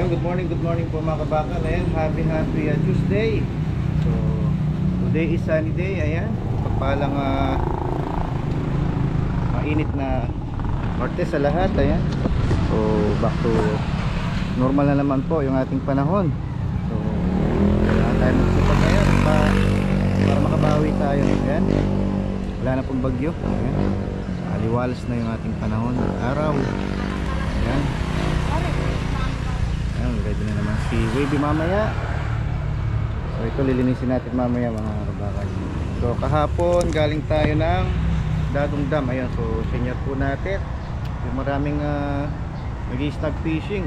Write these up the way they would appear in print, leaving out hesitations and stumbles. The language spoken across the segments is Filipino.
Ayan, good morning po mga kabakal. Ayan, happy Tuesday. So, today is sunny day. Ayan, pagpalang mainit na Martes sa lahat. Ayan, so back to normal na naman po yung ating panahon. So, kailangan tayo magsipag ngayon para makabawi tayo. Ayan, wala na pong bagyo. Ayan, aliwalas na yung ating panahon, araw. Ayan, ready na naman si Wavy mamaya. So ito lilinisin natin mamaya mga kabakal. So kahapon galing tayo ng Dadong Dam. Ayan, so senior po natin yung maraming nag-snag fishing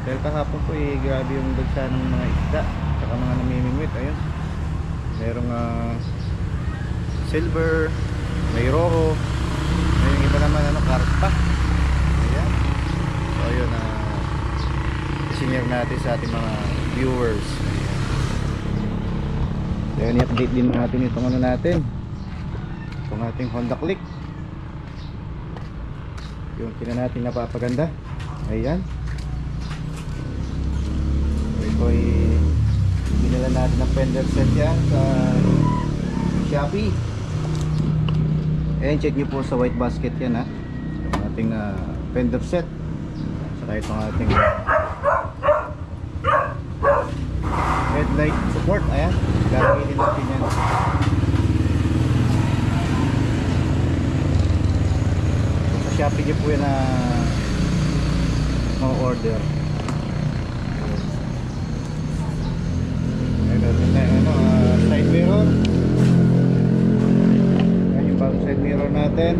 dahil kahapon po grabe yung dagsa ng mga isda saka mga namimingwit. Ayun, merong silver, may roho, may iba naman karpa. Ayan, so ayun senior natin sa ating mga viewers. Ayan, i-update din natin itong natin, itong ating Honda Click, yung kina natin napapaganda. Ayan, ito ay binila natin ng fender set yan sa Shopee. Ayan, check nyo po sa white basket yan yung ating fender set, saka itong ating headlight support. Ayan, gagawin natin yan. So, sa Shopee nyo po yan order. Side mirror. Ayan yung bagong side mirror natin.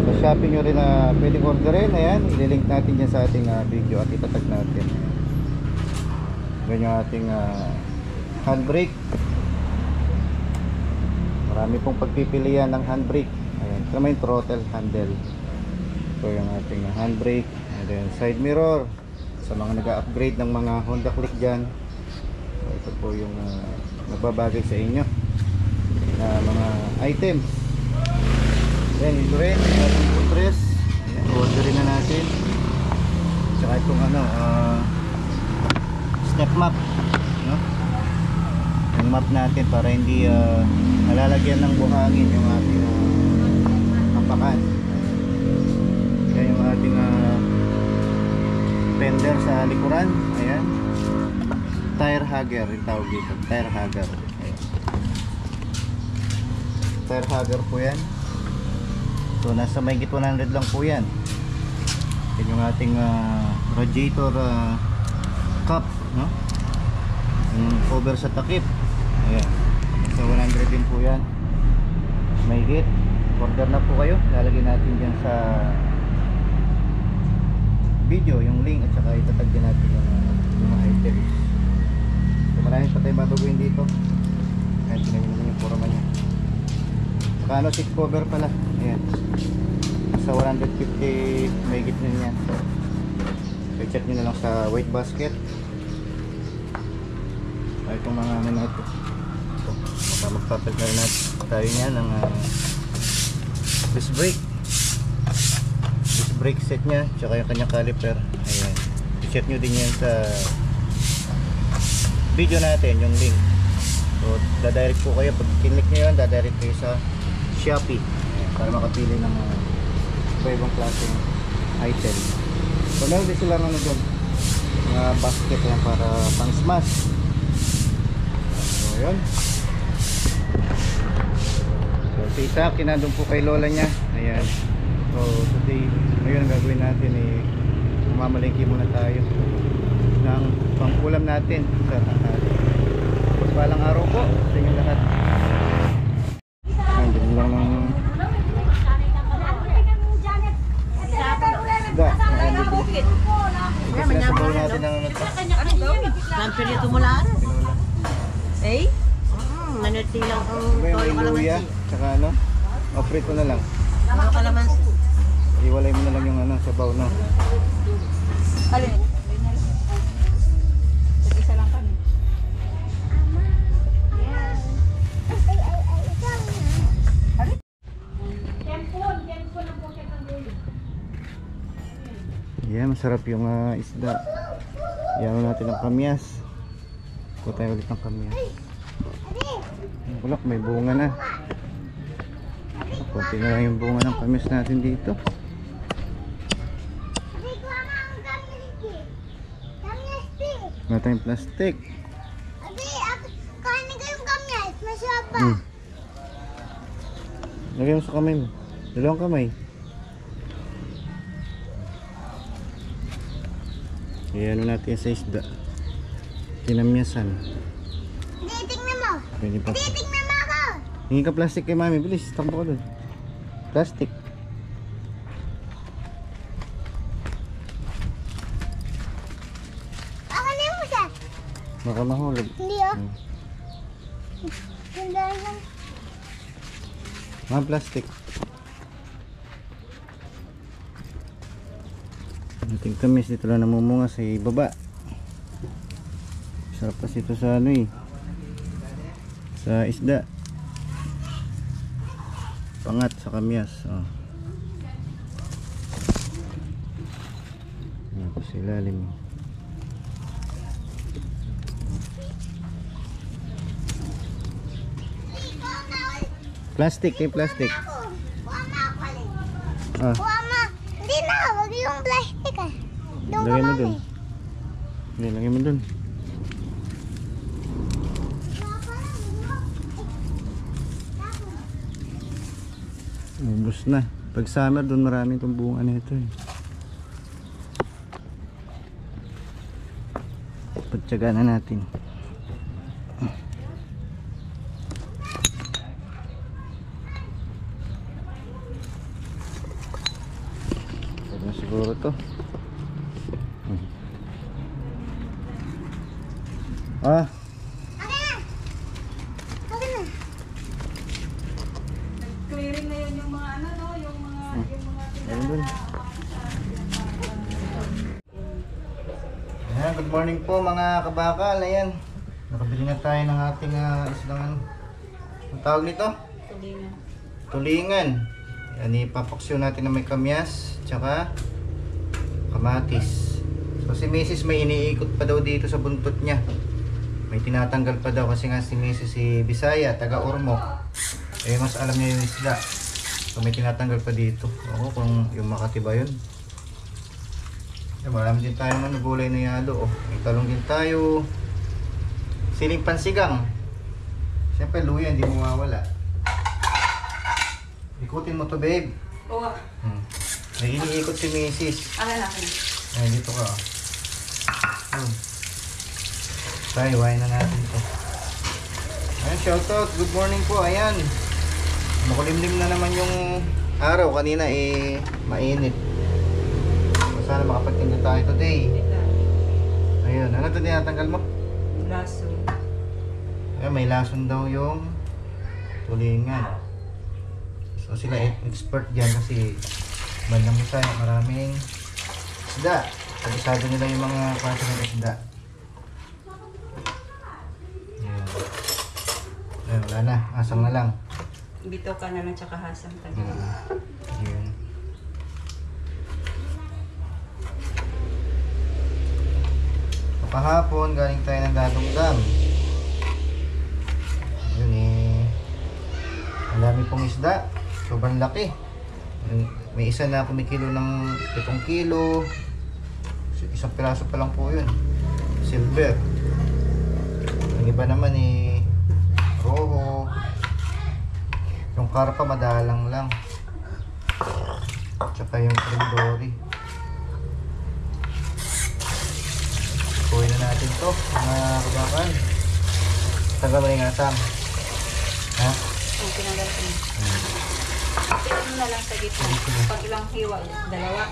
Sa Shopee nyo rin pwedeng orderin. Ayan, ililink natin dyan sa ating video at itatag natin. Ganyan yung ating handbrake. Marami pong pagpipilian ng handbrake. Ayan, ito naman yung throttle handle. Ito yung ating handbrake. And then side mirror sa mga nag-upgrade ng mga Honda Click dyan. So, ito po yung nagbabagay sa inyo na mga items. Then ito rin yung ating footrest. Ayan, orderin na natin. Tsaka itong step map, no? Yung map natin para hindi nalalagyan ng buhangin yung ating kapakan. Yan yung ating fender sa likuran. Ayan, tire hugger yung tawag dito, tire hugger. Ayan, tire hugger po yan. So nasa mahigit 100 lang po yan. Yan yung ating radiator cup, no? Yung cover sa takip. Ayan, so 100 din po yan. May hit, order na po kayo. Lalagyan natin dyan sa video yung link at saka itatag din natin yung mga items. So marami pa tayo babaguhin dito. Ayan, sinagin naman yung forma nya. Saka seat cover pala. Ayan, sa 150 may hit na yan. So i-check nyo na lang sa weight basket. Itong mga na ito. So, magpapalit na tayo niya ng disc brake set nya, tsaka yung kanyang caliper. Ayan, i-check nyo din yan sa video natin, yung link. So dadirect po kayo, pag kinlik nyo yan, dadirect kayo sa Shopee. Ayan, para makapili ng iba-ibang klaseng item. So meron din sila doon mga basket yan para pang smash. Ayun. So si Isaac, kinandun po kay lola niya. Ayan. So today, ngayon ang gagawin natin mamalengke muna tayo ng pangkulam natin sa tanghali. Palang araw po sa inyo lahat. Ayun lang ng isda. Kasi nasa bowl natin ng anong gawin? Lampirito mo lang? Eh? Manutilang ang toyo luya, kalamansi. tsaka oprito na lang. Toyo kalamansi. Iwalay mo na lang yung sabaw, no? Alin? Isa lang kami. Yeah, masarap yung isda. Iyan natin ang kamyas. Kuha tayo ulit ng kamyas. Bulak, may bunga na. Kunti na lang yung bunga ng kamyas natin dito. Wala tayong plastic. Kainin ko yung kamyas. Masarap. Lagay mo sa kamay mo. Dalawang kamay. Iyan natin sa isda. Kinamyasan. Titignan mo. Pwede pa. Titignan mo ako. Hingin ka plastic kay mami. Bilis, tampo ka dun. Plastic. Ako na mo siya. Baka mahulog. Hindi oh. Ganda lang. Mga plastic. Ating kamis dito lang namumunga sa baba. Sarap kasi ito sa ano eh. Sa isda. Pangat sa kamyas. Oh. Ayan po sa ilalim. Plastic eh, plastic. Kuha mo ako ulit. Ah, Kuha mo. Hindi na. Huwag yung plastic ah. Doon ka lagay mo mami. dun. Hindi, lagay mo dun. Ubus na. Pag summer dun marami itong bunga nito eh. Pagtsaga na natin. Pwede na siguro to. Ah, Okay na. Okay na. Clearing na yun yung mga ano, no? Yung mga ayun dun. Ayan, good morning po mga kabakal. Ayan, nakabili na tayo ng ating islang ano. Ang tawag nito? tulingan. Tulingan. Yan, ipapaksyon natin na may kamyas tsaka kamatis. So si Mrs. may iniikot pa daw dito sa buntot niya. May tinatanggal pa daw kasi nga si Mrs. si Bisaya, taga Ormoc. Eh mas alam niya yung isda. So may tinatanggal pa dito. Oo, kung yung Makati ba yun. Marami din tayo ano, gulay na yalo. Oh, may talong din tayo. Siling pansigang. Siyempre luya, hindi mo mawala. Ikutin mo to, babe. Oo. May iniikot si Mrs. Ano na akin? Ay, dito ka. Tayo, wain na natin to. Ayan, shoutout. Good morning po. Ayan. Makulimlim na naman yung araw. Kanina mainit. So, sana makapagtinda tayo today. Ayun. Ano ito tinatanggal mo? Laso. Ayan, may lason daw yung tulingan. So sila expert dyan kasi bandang Bisaya, maraming isda. Kabisado nila yung mga klase ng isda. Ayan. Ayan, wala na. Asang na lang. Bito ka na lang tsaka hasang tagal. Ayan. So, kahapon, galing tayo ng Dadongdam. Yun ang dami pong isda. Sobrang laki. May isa na kumikilo ng 7 kilo. Isang piraso pa lang po yun. Silver. Ang iba naman roho. Yung karpa madalang lang. Tsaka yung trindori. Kuhin na natin to mga kabakan. Taga ba yung asam? Ha? Ang tinanggal ko na. Ano na lang sa gitna. Pag ilang hiwa, dalawa.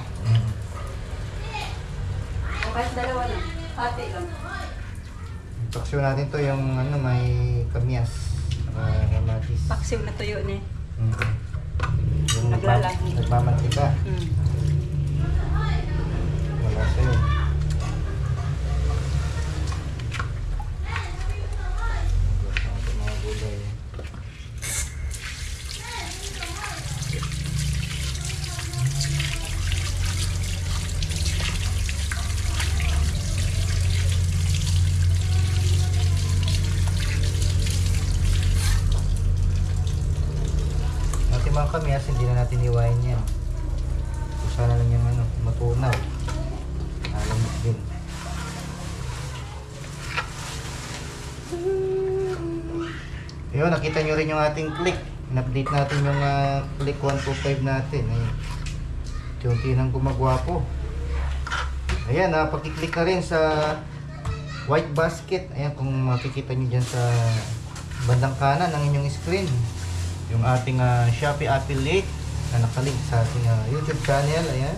O kahit dalawa na. Hati lang. Paksyon natin to yung ano, may kamyas. Kamatis. Paksiw na tuyo na eh. Yung Naglalaki. nagmamantika. Wala sa'yo. Mga gulay. natin hiwain yan. So, sana lang yung ano, matunaw. Alamig din. Yun, nakita nyo rin yung ating click. In-update natin yung click 125 natin. Ayun. Unti nang gumagwapo. Ayan, pag-click na rin sa white basket. Ayan, kung makikita nyo dyan sa bandang kanan ng inyong screen. Yung ating Shopee affiliate na nakalink sa ating YouTube channel. Ayan.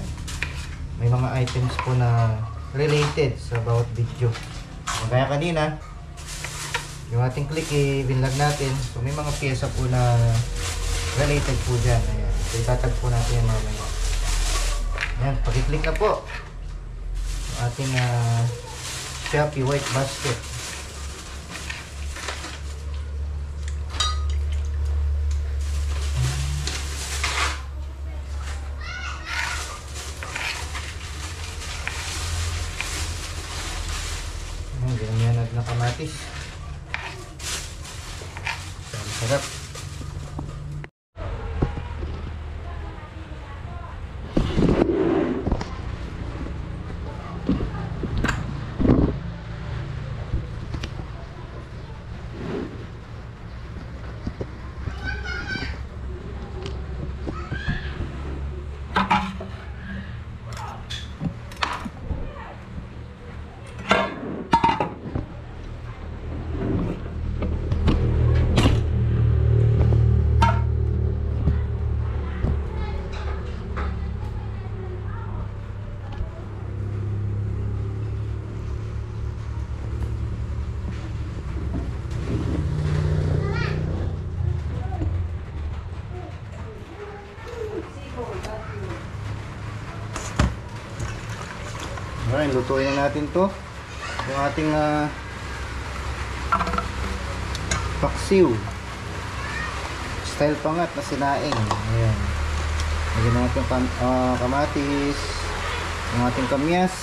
May mga items po na related sa bawat video. Kaya kanina, yung ating click i-binlog natin. So may mga pyesa po na related po dyan. Ayan. So itatag po natin yung mamaya. Ayan, pag-click na po yung ating Shopee white basket. Ayan, ganyan na kamatis. Sarap. Alright, lutuin na natin to. Yung ating paksiw. Style pangat na sinaing. Ayan. Lagyan natin yung kamatis. Yung ating kamyas.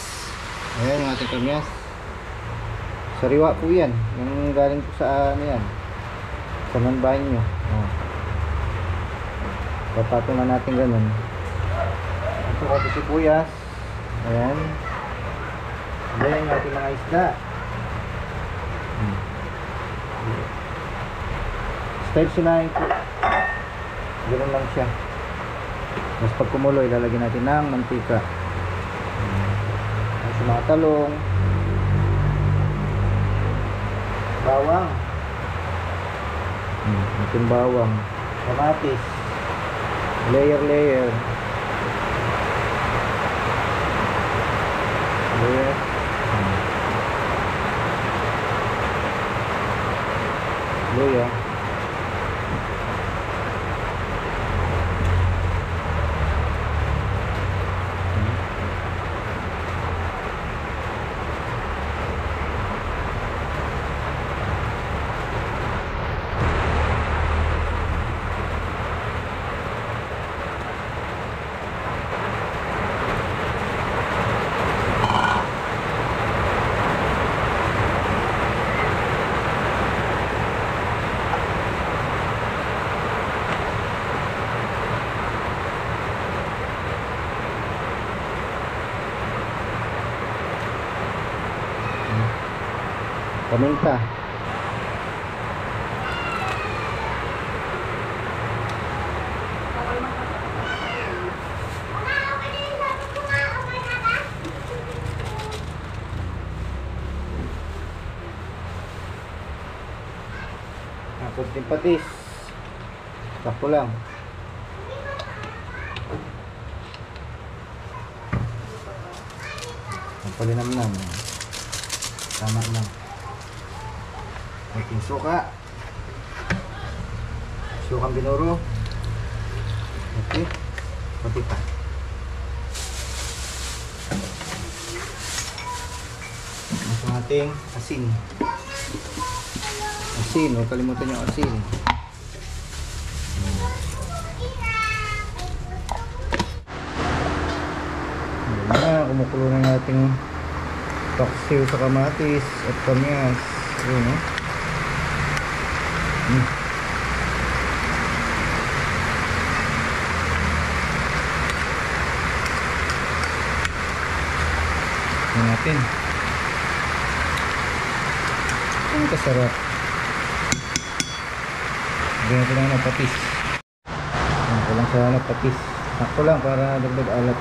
Ayan, yung ating kamyas. Sariwa po yan. Yung galing po sa ano yan. Sa manbanyo. Oh. Papato na natin ganun. Ito kasi sibuyas. Ayan. Ayan yung ating mga isda. Style sinaing po. Ganun lang siya. Tapos pag kumulo, ilalagyan natin ng mantika. Tapos yung mga talong. Bawang. Ating bawang. Kamatis. Layer. Layer. Luya. Paminta. Kunting patis. Sakto lang. Ang palinamnam. Tama lang. Ating suka. Sukang binuro. Okay. Pati pa. Ang ating asin. Asin. Huwag kalimutan yung asin. Ayan na. Kumukulo na yung ating paksiw sa kamatis at kamyas. Ayan, Tignan natin. Ang kasarap. Ganyan ko lang ng patis. Kulang sa patis. Sakto lang para dagdag alat.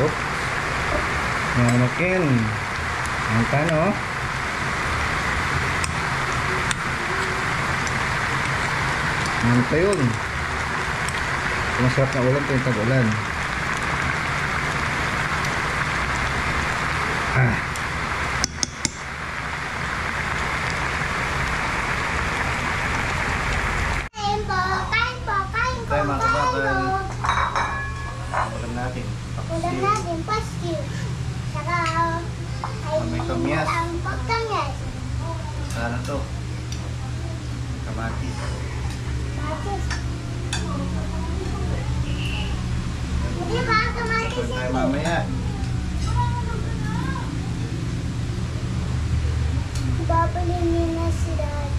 Oops. Yan nakin. Ang tano. Ang tayon. Masarap na ulan tuwing tag-ulan. Kain po, kain po, kain po, Tayo mga kain kabakal. po. Ulam natin. Ulam natin, pastil. Saka, May kamyas. ang pagkamyas. Ano to? Kamatis. Kamatis. Hindi ba ang kamatis Ito tayo yun? mamaya. Babalik niya na si Daddy.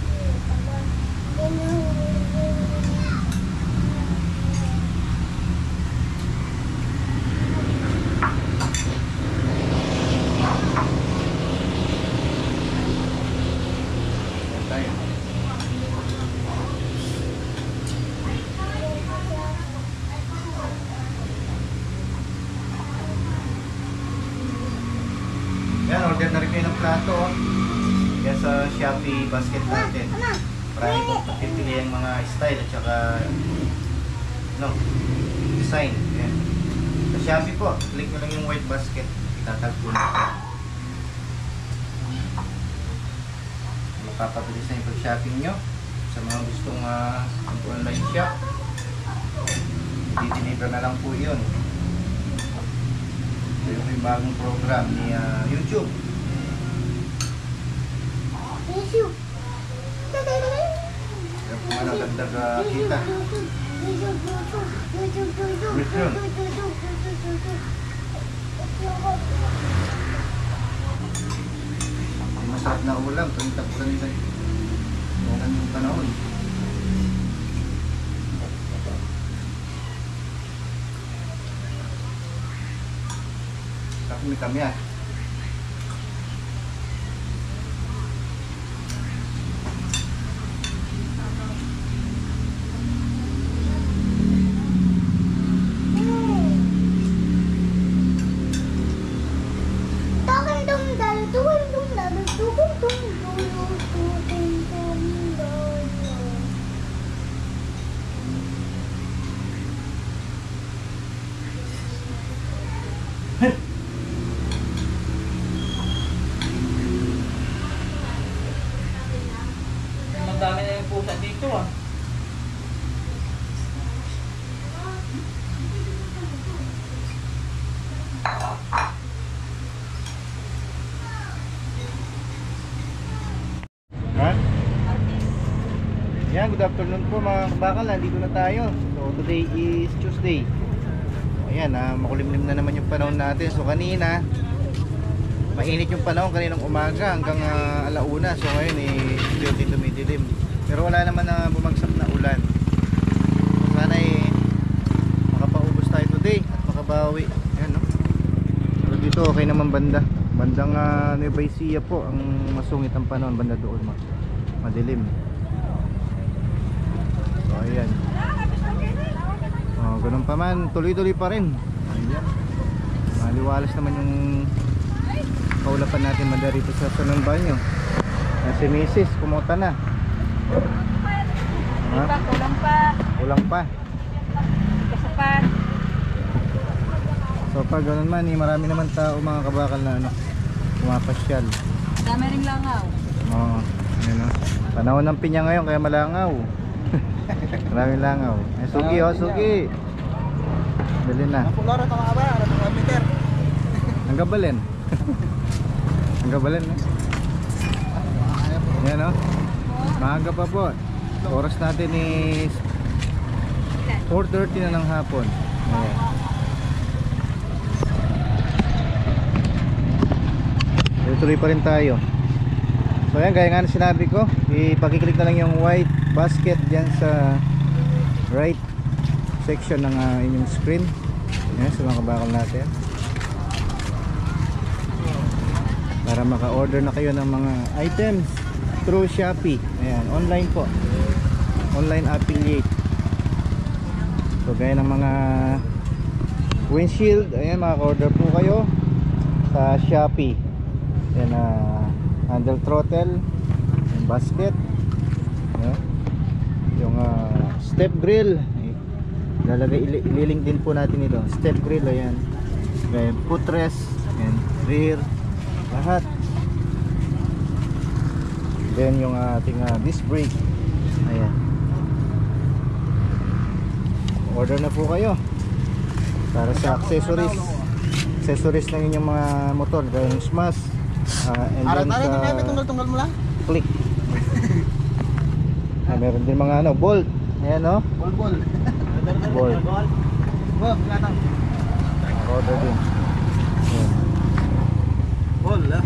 Ayan tayo. Yan, order na rin kayo ng plato. Oh. Yan sa Shopee basket natin. Marami kong pagpipili ang mga style at saka no, design. Yan. Sa Shopee po, click nyo lang yung white basket. Itatag po natin. Mapapabilis na yung pag-shopping nyo. Sa mga gustong online shop, i-deliver na lang po yun. Ito yung bagong program ni YouTube. Tissue. Kaya kung ano, dagdag kita. Masarap na ulam. Tuwing tapulan nila yung panahon. Tapos may kamyas. Madami na yung pusa dito ah. Ha? Yan, good afternoon po mga kabakal. Nandito na tayo. So today is Tuesday. Ayan, makulimlim na naman yung panahon natin. So kanina, mainit yung panahon kaninang umaga hanggang alauna. So ngayon unti dumidilim. Pero wala naman na bumagsak na ulan. So sana makapaubos tayo today at makabawi. Ayan, no? Pero dito okay naman banda. Bandang Nueva Ecija po ang masungit ang panahon. Banda doon madilim. So ayan. Oh, ganun pa man, tuloy-tuloy pa rin. Ayan. Maliwalas naman yung kaulapan natin manda rito sa Sanong Banyo. Si Mrs. kumuta na. Ha? Kulang pa. Kulang pa. Kasapan. So pag ganun man, marami naman tao mga kabakal na pumapasyal. Dami ring langaw. Oo, yun o. Panahon ng pinya ngayon kaya malangaw. Maraming langaw. Sugi sugi. Dali na. Napularo ito mga ba? Ano ito meter? Ang gabalen. Ang gabalen eh. Yan o. Maaga pa po. Oras natin is 4:30 na ng hapon. Ayan. Tuloy pa rin tayo. So ayan, gaya nga na sinabi ko, ipakiklik na lang yung white basket dyan sa right section ng inyong screen. Ayan, sa mga kabakal natin. Para maka-order na kayo ng mga items through Shopee. Ayan, online po. Online affiliate. So gaya ng mga windshield, ayan, maka-order po kayo sa Shopee. Ayan, handle throttle, yung basket, ayan, yung step grill. Ililink din po natin ito. Step grill, ayan. Ayan, footrest, ayan, rear, lahat. Then yung ating disc brake, ayan. Order na po kayo para sa accessories ng inyong mga motor, gaya ng smash, and then sa tunggal mo lang. click. Meron din mga bolt, ayan, no? Bol. Bolt. Bol, gatang. Order din. Ayan. Bol, ah.